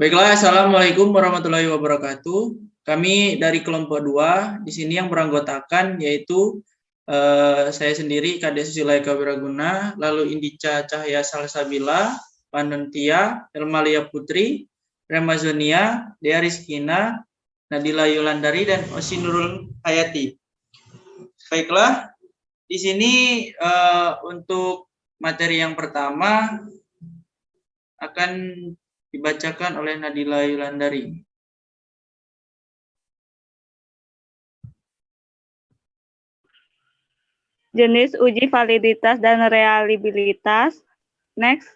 Baiklah, Assalamualaikum warahmatullahi wabarakatuh. Kami dari kelompok 2, di sini yang beranggotakan yaitu saya sendiri, Kade Susila Eka Wiraguna, lalu Indica Cahaya Salsabila, Panentia, Elmalia Putri, Remazonia, Dea Rizkina, Nadila Yulandari, dan Osinurul Hayati. Baiklah, di sini untuk materi yang pertama akan dibacakan oleh Nadila Yulandari. Jenis uji validitas dan reliabilitas. Next.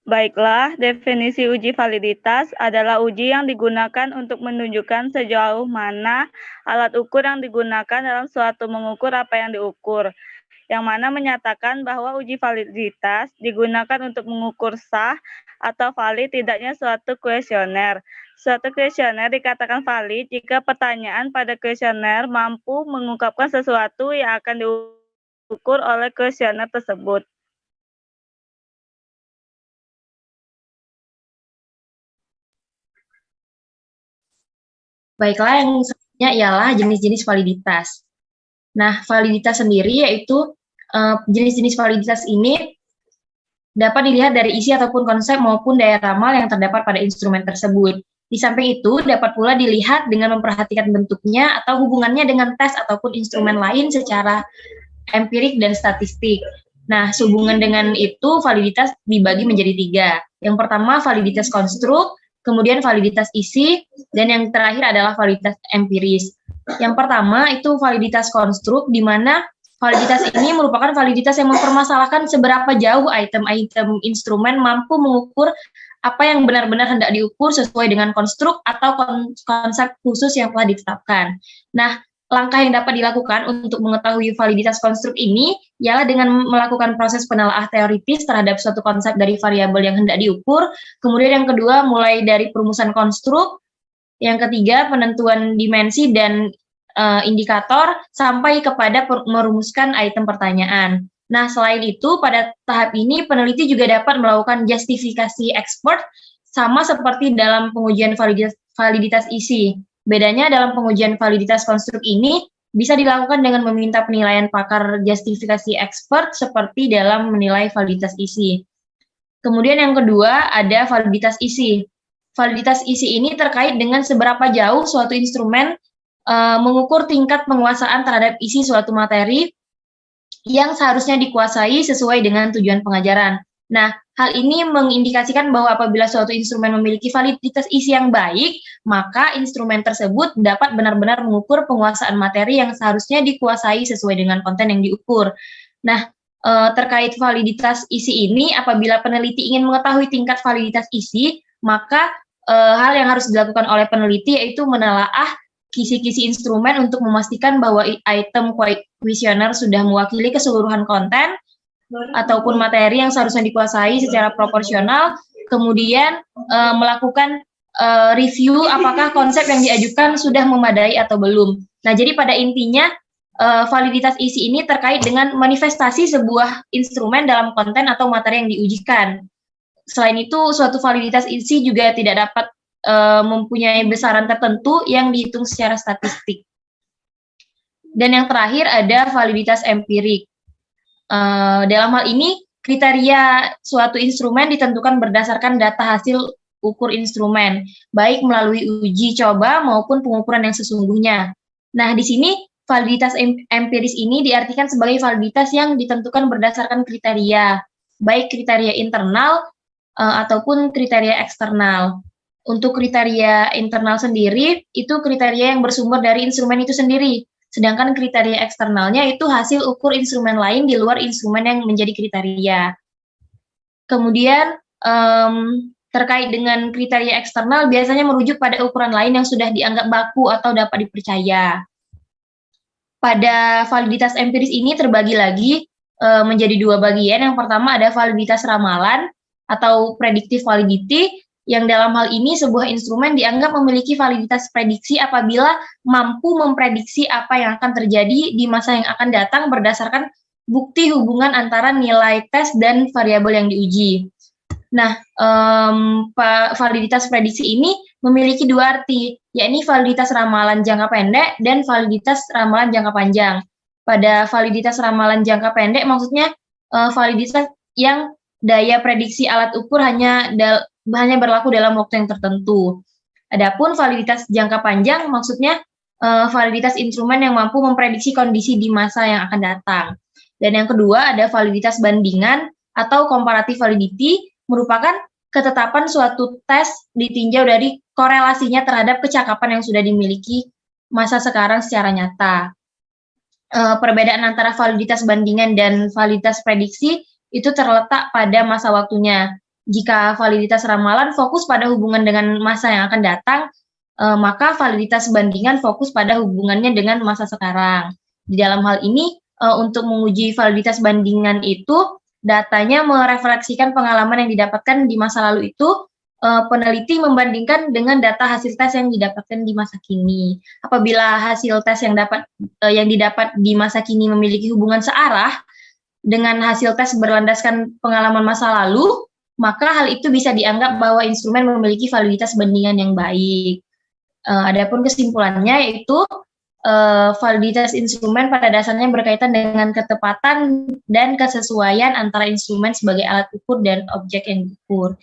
Baiklah, definisi uji validitas adalah uji yang digunakan untuk menunjukkan sejauh mana alat ukur yang digunakan dalam suatu mengukur apa yang diukur, yang mana menyatakan bahwa uji validitas digunakan untuk mengukur sah atau valid tidaknya suatu kuesioner. Suatu kuesioner dikatakan valid jika pertanyaan pada kuesioner mampu mengungkapkan sesuatu yang akan diukur oleh kuesioner tersebut. Baiklah, yang selanjutnya ialah jenis-jenis validitas. Nah, validitas sendiri yaitu jenis-jenis validitas ini dapat dilihat dari isi ataupun konsep maupun daya ramal yang terdapat pada instrumen tersebut. Di samping itu, dapat pula dilihat dengan memperhatikan bentuknya atau hubungannya dengan tes ataupun instrumen lain secara empirik dan statistik. Nah, sehubungan dengan itu, validitas dibagi menjadi 3. Yang pertama, validitas konstruk, kemudian validitas isi, dan yang terakhir adalah validitas empiris. Yang pertama itu validitas konstruk, di mana validitas ini merupakan validitas yang mempermasalahkan seberapa jauh item-item instrumen mampu mengukur apa yang benar-benar hendak diukur sesuai dengan konstruk atau konsep khusus yang telah ditetapkan. Nah, langkah yang dapat dilakukan untuk mengetahui validitas konstruk ini ialah dengan melakukan proses penelaah teoritis terhadap suatu konsep dari variabel yang hendak diukur. Kemudian yang kedua, mulai dari perumusan konstruk. Yang ketiga, penentuan dimensi dan indikator sampai kepada merumuskan item pertanyaan. Nah, selain itu, pada tahap ini peneliti juga dapat melakukan justifikasi expert sama seperti dalam pengujian validitas isi. Bedanya dalam pengujian validitas konstruk ini bisa dilakukan dengan meminta penilaian pakar justifikasi expert seperti dalam menilai validitas isi. Kemudian yang kedua ada validitas isi. Validitas isi ini terkait dengan seberapa jauh suatu instrumen mengukur tingkat penguasaan terhadap isi suatu materi yang seharusnya dikuasai sesuai dengan tujuan pengajaran. Nah, hal ini mengindikasikan bahwa apabila suatu instrumen memiliki validitas isi yang baik, maka instrumen tersebut dapat benar-benar mengukur penguasaan materi yang seharusnya dikuasai sesuai dengan konten yang diukur. Nah, terkait validitas isi ini, apabila peneliti ingin mengetahui tingkat validitas isi, maka hal yang harus dilakukan oleh peneliti yaitu menelaah kisi-kisi instrumen untuk memastikan bahwa item kuesioner sudah mewakili keseluruhan konten ataupun materi yang seharusnya dikuasai secara proporsional, kemudian melakukan review apakah konsep yang diajukan sudah memadai atau belum. Nah, jadi pada intinya validitas isi ini terkait dengan manifestasi sebuah instrumen dalam konten atau materi yang diujikan. Selain itu, suatu validitas isi juga tidak dapat mempunyai besaran tertentu yang dihitung secara statistik. Dan yang terakhir ada validitas empirik. Dalam hal ini, kriteria suatu instrumen ditentukan berdasarkan data hasil ukur instrumen, baik melalui uji coba maupun pengukuran yang sesungguhnya. Nah, di sini validitas empiris ini diartikan sebagai validitas yang ditentukan berdasarkan kriteria, baik kriteria internal ataupun kriteria eksternal. Untuk kriteria internal sendiri, itu kriteria yang bersumber dari instrumen itu sendiri. Sedangkan kriteria eksternalnya itu hasil ukur instrumen lain di luar instrumen yang menjadi kriteria. Kemudian terkait dengan kriteria eksternal biasanya merujuk pada ukuran lain yang sudah dianggap baku atau dapat dipercaya. Pada validitas empiris ini terbagi lagi menjadi 2 bagian. Yang pertama ada validitas ramalan atau predictive validity, yang dalam hal ini sebuah instrumen dianggap memiliki validitas prediksi apabila mampu memprediksi apa yang akan terjadi di masa yang akan datang berdasarkan bukti hubungan antara nilai tes dan variabel yang diuji. Nah, validitas prediksi ini memiliki dua arti, yakni validitas ramalan jangka pendek dan validitas ramalan jangka panjang. Pada validitas ramalan jangka pendek maksudnya validitas yang daya prediksi alat ukur hanya berlaku dalam waktu yang tertentu. Adapun validitas jangka panjang maksudnya validitas instrumen yang mampu memprediksi kondisi di masa yang akan datang. Dan yang kedua ada validitas bandingan atau comparative validity, merupakan ketetapan suatu tes ditinjau dari korelasinya terhadap kecakapan yang sudah dimiliki masa sekarang secara nyata. Perbedaan antara validitas bandingan dan validitas prediksi itu terletak pada masa waktunya. Jika validitas ramalan fokus pada hubungan dengan masa yang akan datang, maka validitas bandingan fokus pada hubungannya dengan masa sekarang. Di dalam hal ini, untuk menguji validitas bandingan itu, datanya merefleksikan pengalaman yang didapatkan di masa lalu itu, peneliti membandingkan dengan data hasil tes yang didapatkan di masa kini. Apabila hasil tes yang didapat di masa kini memiliki hubungan searah dengan hasil tes berlandaskan pengalaman masa lalu, maka hal itu bisa dianggap bahwa instrumen memiliki validitas bandingan yang baik. Adapun kesimpulannya yaitu validitas instrumen pada dasarnya berkaitan dengan ketepatan dan kesesuaian antara instrumen sebagai alat ukur dan objek yang diukur.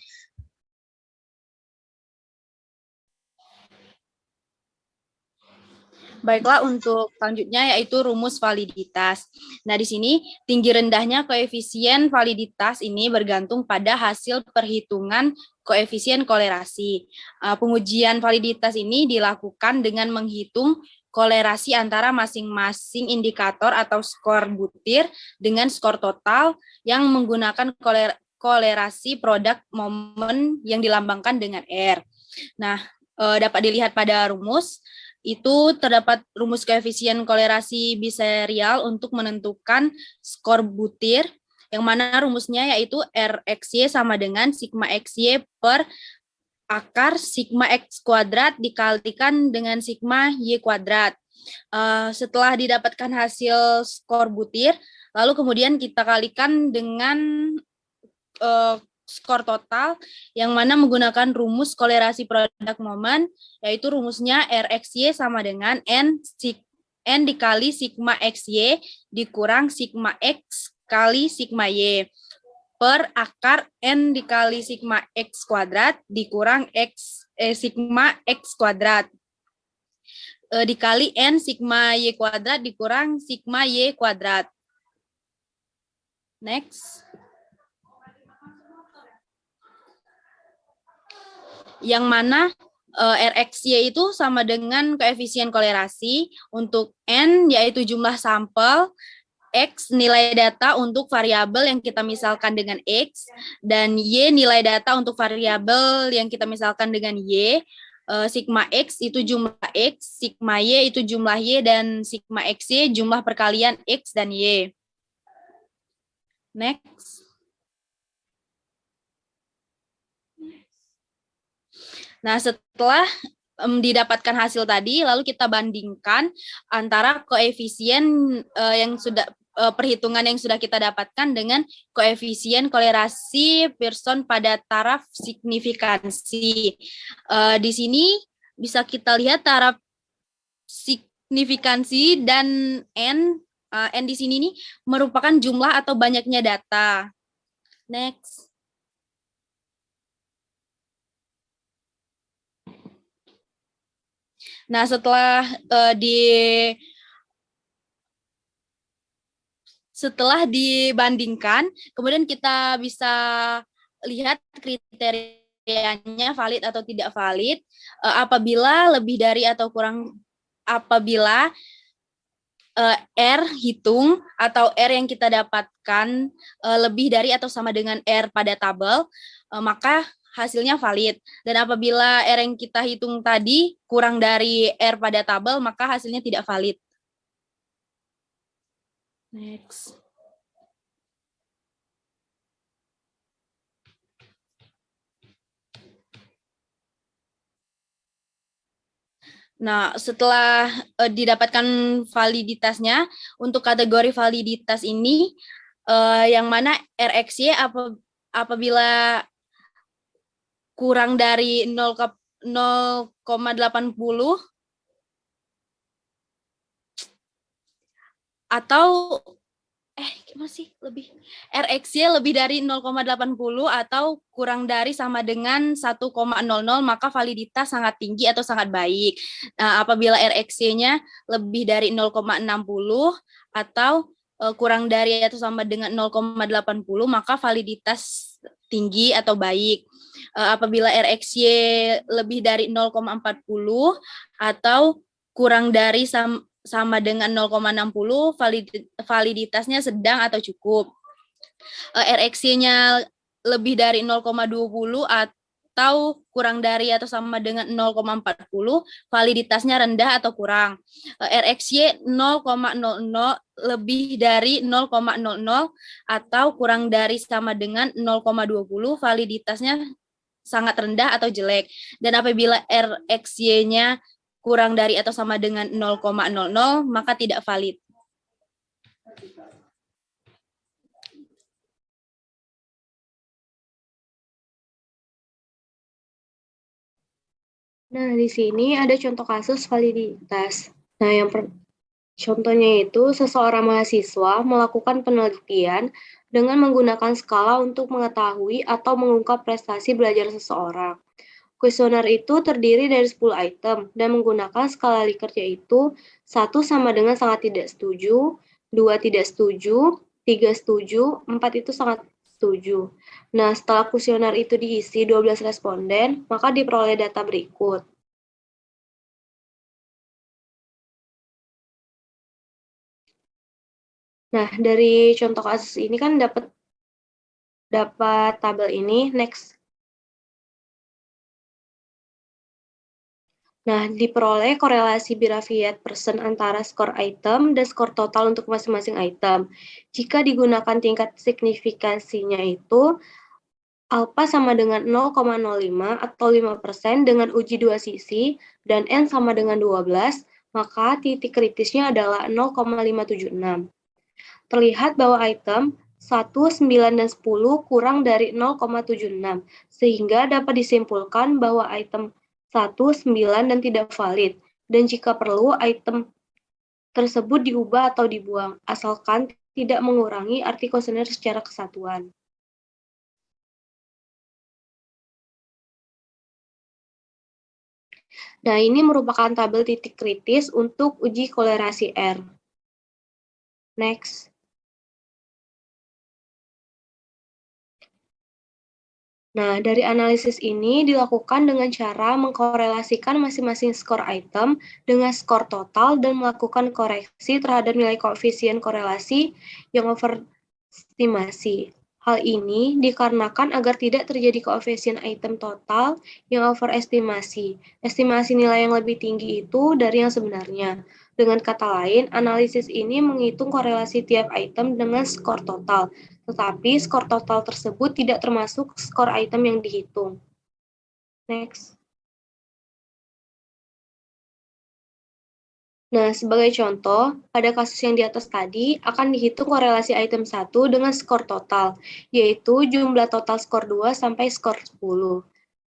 Baiklah, untuk selanjutnya yaitu rumus validitas. Nah, di sini tinggi rendahnya koefisien validitas ini bergantung pada hasil perhitungan koefisien kolerasi. Pengujian validitas ini dilakukan dengan menghitung kolerasi antara masing-masing indikator atau skor butir dengan skor total yang menggunakan kolerasi produk momen yang dilambangkan dengan R. Nah, dapat dilihat pada rumus, itu terdapat rumus koefisien kolerasi biserial untuk menentukan skor butir, yang mana rumusnya yaitu RXY sama dengan sigma XY per akar sigma X kuadrat dikalikan dengan sigma Y kuadrat. Setelah didapatkan hasil skor butir, lalu kemudian kita kalikan dengan skor total, yang mana menggunakan rumus kolerasi produk momen, yaitu rumusnya RXY sama dengan N dikali sigma XY dikurang sigma X kali sigma Y per akar N dikali sigma X kuadrat dikurang sigma X kuadrat dikali N sigma Y kuadrat dikurang sigma Y kuadrat. Next. Yang mana RXY itu sama dengan koefisien kolerasi, untuk N yaitu jumlah sampel, X nilai data untuk variabel yang kita misalkan dengan X, dan Y nilai data untuk variabel yang kita misalkan dengan Y. Sigma X itu jumlah X, sigma Y itu jumlah Y, dan sigma XY jumlah perkalian X dan Y. Next. Nah, setelah didapatkan hasil tadi, lalu kita bandingkan antara koefisien yang sudah perhitungan yang sudah kita dapatkan dengan koefisien kolerasi Pearson pada taraf signifikansi. Di sini bisa kita lihat taraf signifikansi dan N di sini nih merupakan jumlah atau banyaknya data. Next. Nah, setelah dibandingkan, kemudian kita bisa lihat kriterianya valid atau tidak valid. Apabila lebih dari atau kurang, apabila R hitung atau R yang kita dapatkan lebih dari atau sama dengan R pada tabel, maka hasilnya valid. Dan apabila R yang kita hitung tadi kurang dari R pada tabel, maka hasilnya tidak valid. Next. Nah, setelah didapatkan validitasnya, untuk kategori validitas ini, yang mana RxY apabila kurang dari 0,80 atau masih lebih RxY lebih dari 0,80 atau kurang dari sama dengan 1,00, maka validitas sangat tinggi atau sangat baik. Nah, apabila RxY-nya lebih dari 0,60 atau kurang dari atau sama dengan 0,80, maka validitas tinggi atau baik. Apabila RxY lebih dari 0,40 atau kurang dari sama dengan 0,60, validitasnya sedang atau cukup. RxY-nya lebih dari 0,20 atau kurang dari atau sama dengan 0,40, validitasnya rendah atau kurang. RxY 0,00 lebih dari 0,00 atau kurang dari sama dengan 0,20, validitasnya sangat rendah atau jelek. Dan apabila RxY-nya kurang dari atau sama dengan 0,00, maka tidak valid. Nah, di sini ada contoh kasus validitas. Nah, contohnya itu seseorang mahasiswa melakukan penelitian dengan menggunakan skala untuk mengetahui atau mengungkap prestasi belajar seseorang. Kuesioner itu terdiri dari 10 item dan menggunakan skala Likert, yaitu 1 sama dengan sangat tidak setuju, 2 tidak setuju, 3 setuju, 4 itu sangat setuju. Nah, setelah kuesioner itu diisi 12 responden, maka diperoleh data berikut. Nah, dari contoh kasus ini kan dapat tabel ini. Next. Nah, diperoleh korelasi biraviat persen antara skor item dan skor total untuk masing-masing item. Jika digunakan tingkat signifikansinya itu alpha sama dengan 0,05 atau 5% dengan uji dua sisi dan n sama dengan 12, maka titik kritisnya adalah 0,576. Terlihat bahwa item 1, 9, dan 10 kurang dari 0,76, sehingga dapat disimpulkan bahwa item 1, 9, dan tidak valid, dan jika perlu item tersebut diubah atau dibuang, asalkan tidak mengurangi arti kuesioner secara kesatuan. Nah, ini merupakan tabel titik kritis untuk uji kolerasi R. Next. Nah, dari analisis ini dilakukan dengan cara mengkorelasikan masing-masing skor item dengan skor total dan melakukan koreksi terhadap nilai koefisien korelasi yang overestimasi. Hal ini dikarenakan agar tidak terjadi koefisien item total yang overestimasi. Estimasi nilai yang lebih tinggi itu dari yang sebenarnya. Dengan kata lain, analisis ini menghitung korelasi tiap item dengan skor total, tetapi skor total tersebut tidak termasuk skor item yang dihitung. Next. Nah, sebagai contoh, pada kasus yang di atas tadi, akan dihitung korelasi item 1 dengan skor total, yaitu jumlah total skor 2 sampai skor 10.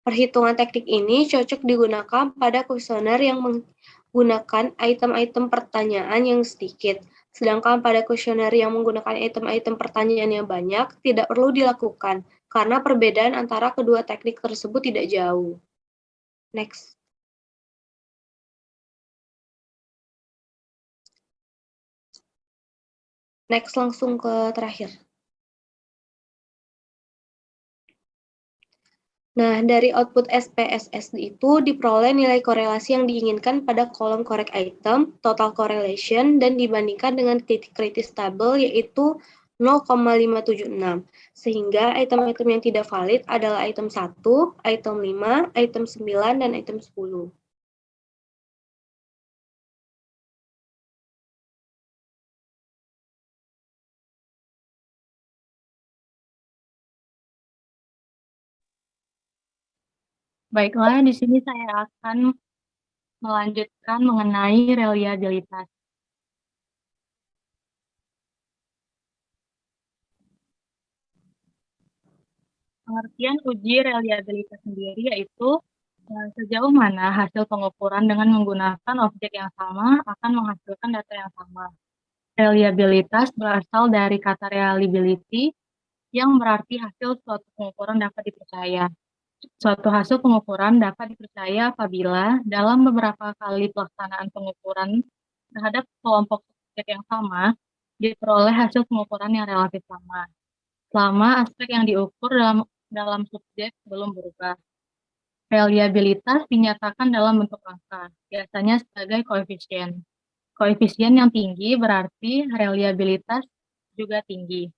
Perhitungan teknik ini cocok digunakan pada kuesioner yang menggunakan item-item pertanyaan yang sedikit. Sedangkan pada kuesioner yang menggunakan item-item pertanyaan yang banyak, tidak perlu dilakukan, karena perbedaan antara kedua teknik tersebut tidak jauh. Next. Next, langsung ke terakhir. Nah, dari output SPSS itu diperoleh nilai korelasi yang diinginkan pada kolom correct item, total correlation, dan dibandingkan dengan titik kritis tabel yaitu 0,576. Sehingga item-item yang tidak valid adalah item 1, item 5, item 9, dan item 10. Baiklah, di sini saya akan melanjutkan mengenai reliabilitas. Pengertian uji reliabilitas sendiri yaitu sejauh mana hasil pengukuran dengan menggunakan objek yang sama akan menghasilkan data yang sama. Reliabilitas berasal dari kata reliability yang berarti hasil suatu pengukuran dapat dipercaya. Suatu hasil pengukuran dapat dipercaya apabila dalam beberapa kali pelaksanaan pengukuran terhadap kelompok subjek yang sama, diperoleh hasil pengukuran yang relatif sama, selama aspek yang diukur dalam subjek belum berubah. Reliabilitas dinyatakan dalam bentuk angka, biasanya sebagai koefisien. Koefisien yang tinggi berarti reliabilitas juga tinggi.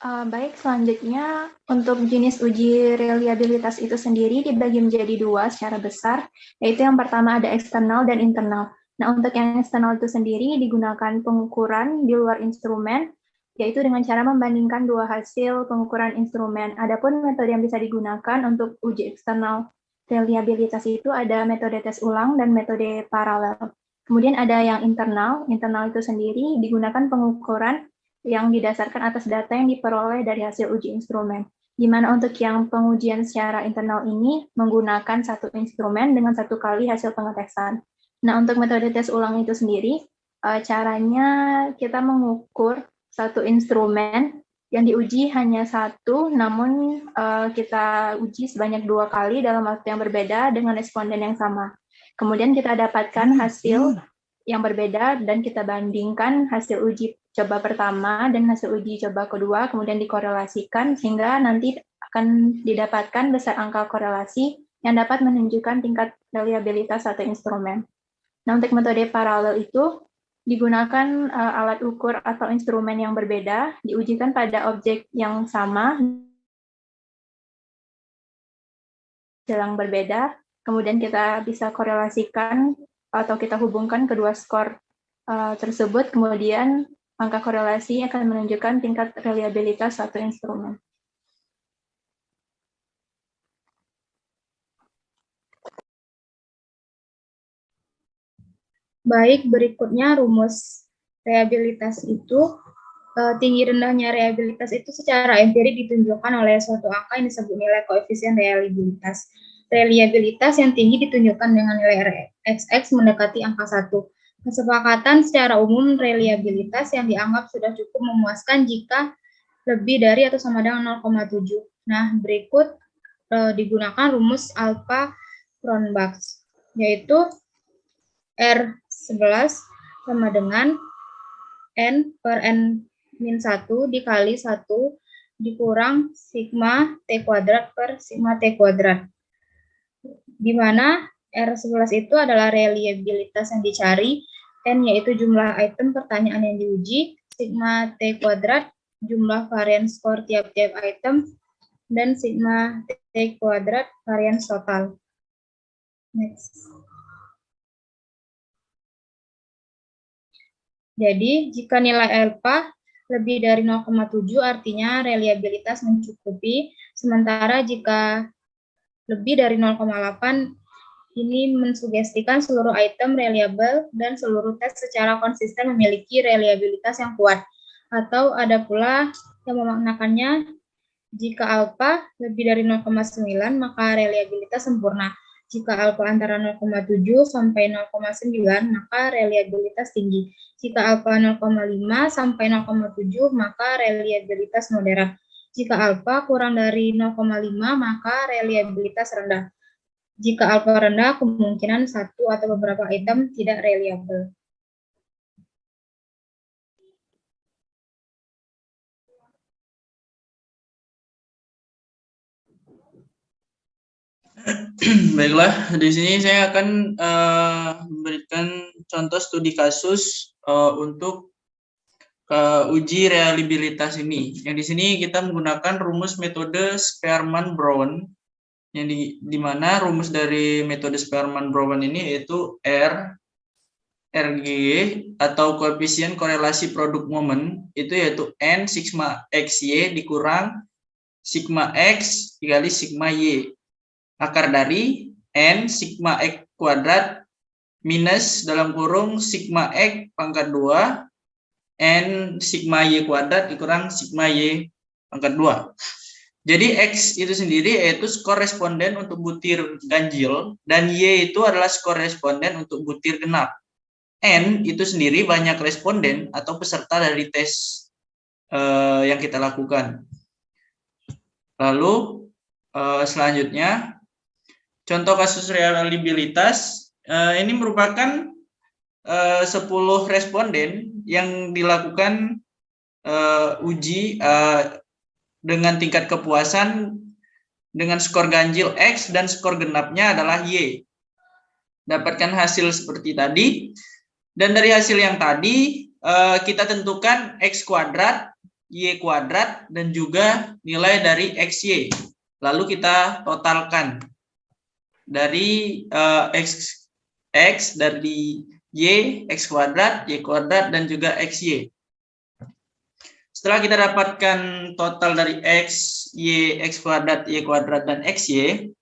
Baik, selanjutnya untuk jenis uji reliabilitas itu sendiri dibagi menjadi dua secara besar, yaitu yang pertama ada eksternal dan internal. Nah, untuk yang eksternal itu sendiri digunakan pengukuran di luar instrumen, yaitu dengan cara membandingkan dua hasil pengukuran instrumen. Adapun metode yang bisa digunakan untuk uji eksternal reliabilitas itu ada metode tes ulang dan metode paralel. Kemudian ada yang internal itu sendiri digunakan pengukuran yang didasarkan atas data yang diperoleh dari hasil uji instrumen. Di mana untuk yang pengujian secara internal ini menggunakan satu instrumen dengan satu kali hasil pengetesan. Nah, untuk metode tes ulang itu sendiri, caranya kita mengukur satu instrumen yang diuji hanya satu, namun kita uji sebanyak 2 kali dalam waktu yang berbeda dengan responden yang sama. Kemudian kita dapatkan hasil yang berbeda dan kita bandingkan hasil uji coba pertama dan hasil uji coba kedua, kemudian dikorelasikan sehingga nanti akan didapatkan besar angka korelasi yang dapat menunjukkan tingkat reliabilitas satu instrumen. Nah, untuk metode paralel itu digunakan alat ukur atau instrumen yang berbeda, diujikan pada objek yang sama, yang berbeda, kemudian kita bisa korelasikan atau kita hubungkan kedua skor tersebut, kemudian angka korelasi akan menunjukkan tingkat reliabilitas satu instrumen. Baik, berikutnya rumus reliabilitas itu, tinggi rendahnya reliabilitas itu secara empirik ditunjukkan oleh suatu angka yang disebut nilai koefisien reliabilitas. Reliabilitas yang tinggi ditunjukkan dengan nilai Rxx mendekati angka 1. Kesepakatan secara umum reliabilitas yang dianggap sudah cukup memuaskan jika lebih dari atau sama dengan 0,7. Nah, berikut digunakan rumus alpha Cronbach, yaitu R11 sama dengan N per N-1 dikali 1 dikurang sigma T kuadrat per sigma T kuadrat. Di mana R11 itu adalah reliabilitas yang dicari, N yaitu jumlah item pertanyaan yang diuji, sigma T kuadrat jumlah varian skor tiap-tiap item, dan sigma T kuadrat varian total. Next. Jadi, jika nilai alpha lebih dari 0,7 artinya reliabilitas mencukupi, sementara jika lebih dari 0,8 ini mensugestikan seluruh item reliable dan seluruh tes secara konsisten memiliki reliabilitas yang kuat. Atau ada pula yang memaknakannya jika alpha lebih dari 0,9 maka reliabilitas sempurna. Jika alpha antara 0,7 sampai 0,9 maka reliabilitas tinggi. Jika alpha 0,5 sampai 0,7 maka reliabilitas moderat. Jika alpha kurang dari 0,5 maka reliabilitas rendah. Jika alpha rendah, kemungkinan satu atau beberapa item tidak reliable. Baiklah, di sini saya akan memberikan contoh studi kasus untuk uji reliabilitas ini. Yang di sini kita menggunakan rumus metode Spearman-Brown di mana rumus dari metode Spearman-Brown ini yaitu RG atau koefisien korelasi produk momen itu yaitu N sigma XY dikurang sigma X dikali sigma Y. Akar dari N sigma X kuadrat minus dalam kurung sigma X pangkat 2 N sigma Y kuadrat dikurang sigma Y pangkat 2. Jadi X itu sendiri yaitu skor responden untuk butir ganjil dan Y itu adalah skor responden untuk butir genap. N itu sendiri banyak responden atau peserta dari tes yang kita lakukan. Lalu selanjutnya contoh kasus reliabilitas ini merupakan 10 responden yang dilakukan uji dengan tingkat kepuasan dengan skor ganjil X dan skor genapnya adalah Y. Dapatkan hasil seperti tadi. Dan dari hasil yang tadi kita tentukan X kuadrat, Y kuadrat, dan juga nilai dari XY. Lalu kita totalkan dari X dari Y, X kuadrat, Y kuadrat, dan juga XY. Setelah kita dapatkan total dari X, Y, X kuadrat, Y kuadrat, dan XY,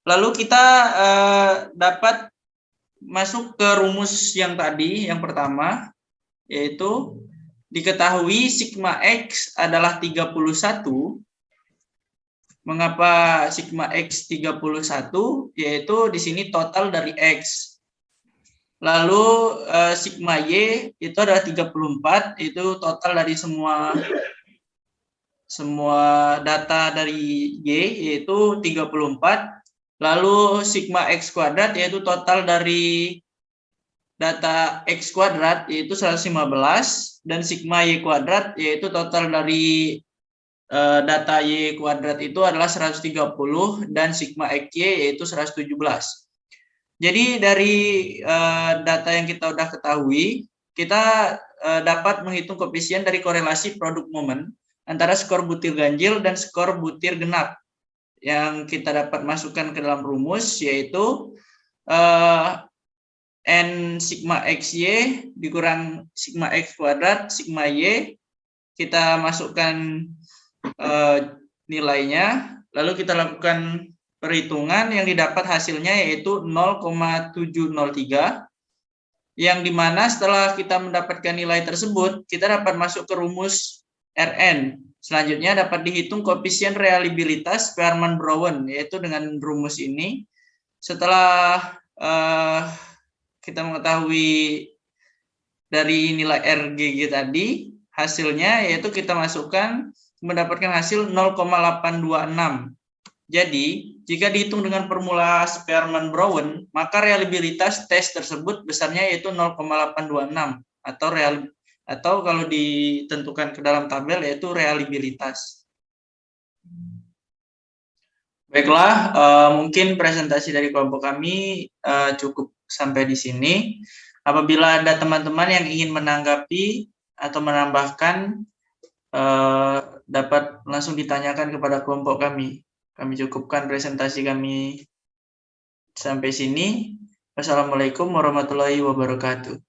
lalu kita dapat masuk ke rumus yang tadi, yang pertama, yaitu diketahui sigma X adalah 31. Mengapa sigma X 31? Yaitu di sini total dari X. Lalu sigma Y itu adalah 34, itu total dari semua data dari Y, yaitu 34. Lalu sigma X kuadrat yaitu total dari data X kuadrat yaitu 115, dan sigma Y kuadrat yaitu total dari data Y kuadrat itu adalah 130, dan sigma XY yaitu 117. Jadi dari data yang kita sudah ketahui, kita dapat menghitung koefisien dari korelasi produk momen antara skor butir ganjil dan skor butir genap. Yang kita dapat masukkan ke dalam rumus yaitu N sigma XY dikurang sigma X kuadrat, sigma Y. Kita masukkan nilainya, lalu kita lakukan perhitungan yang didapat hasilnya yaitu 0,703, yang dimana setelah kita mendapatkan nilai tersebut kita dapat masuk ke rumus Rn. Selanjutnya dapat dihitung koefisien reliabilitas Spearman-Brown, yaitu dengan rumus ini. Setelah kita mengetahui dari nilai RGG tadi, hasilnya yaitu kita masukkan mendapatkan hasil 0,826. Jadi, jika dihitung dengan formula Spearman-Brown, maka reliabilitas tes tersebut besarnya yaitu 0,826 atau kalau ditentukan ke dalam tabel yaitu reliabilitas. Baiklah, mungkin presentasi dari kelompok kami cukup sampai di sini. Apabila ada teman-teman yang ingin menanggapi atau menambahkan, dapat langsung ditanyakan kepada kelompok kami. Kami cukupkan presentasi kami sampai sini. Wassalamualaikum warahmatullahi wabarakatuh.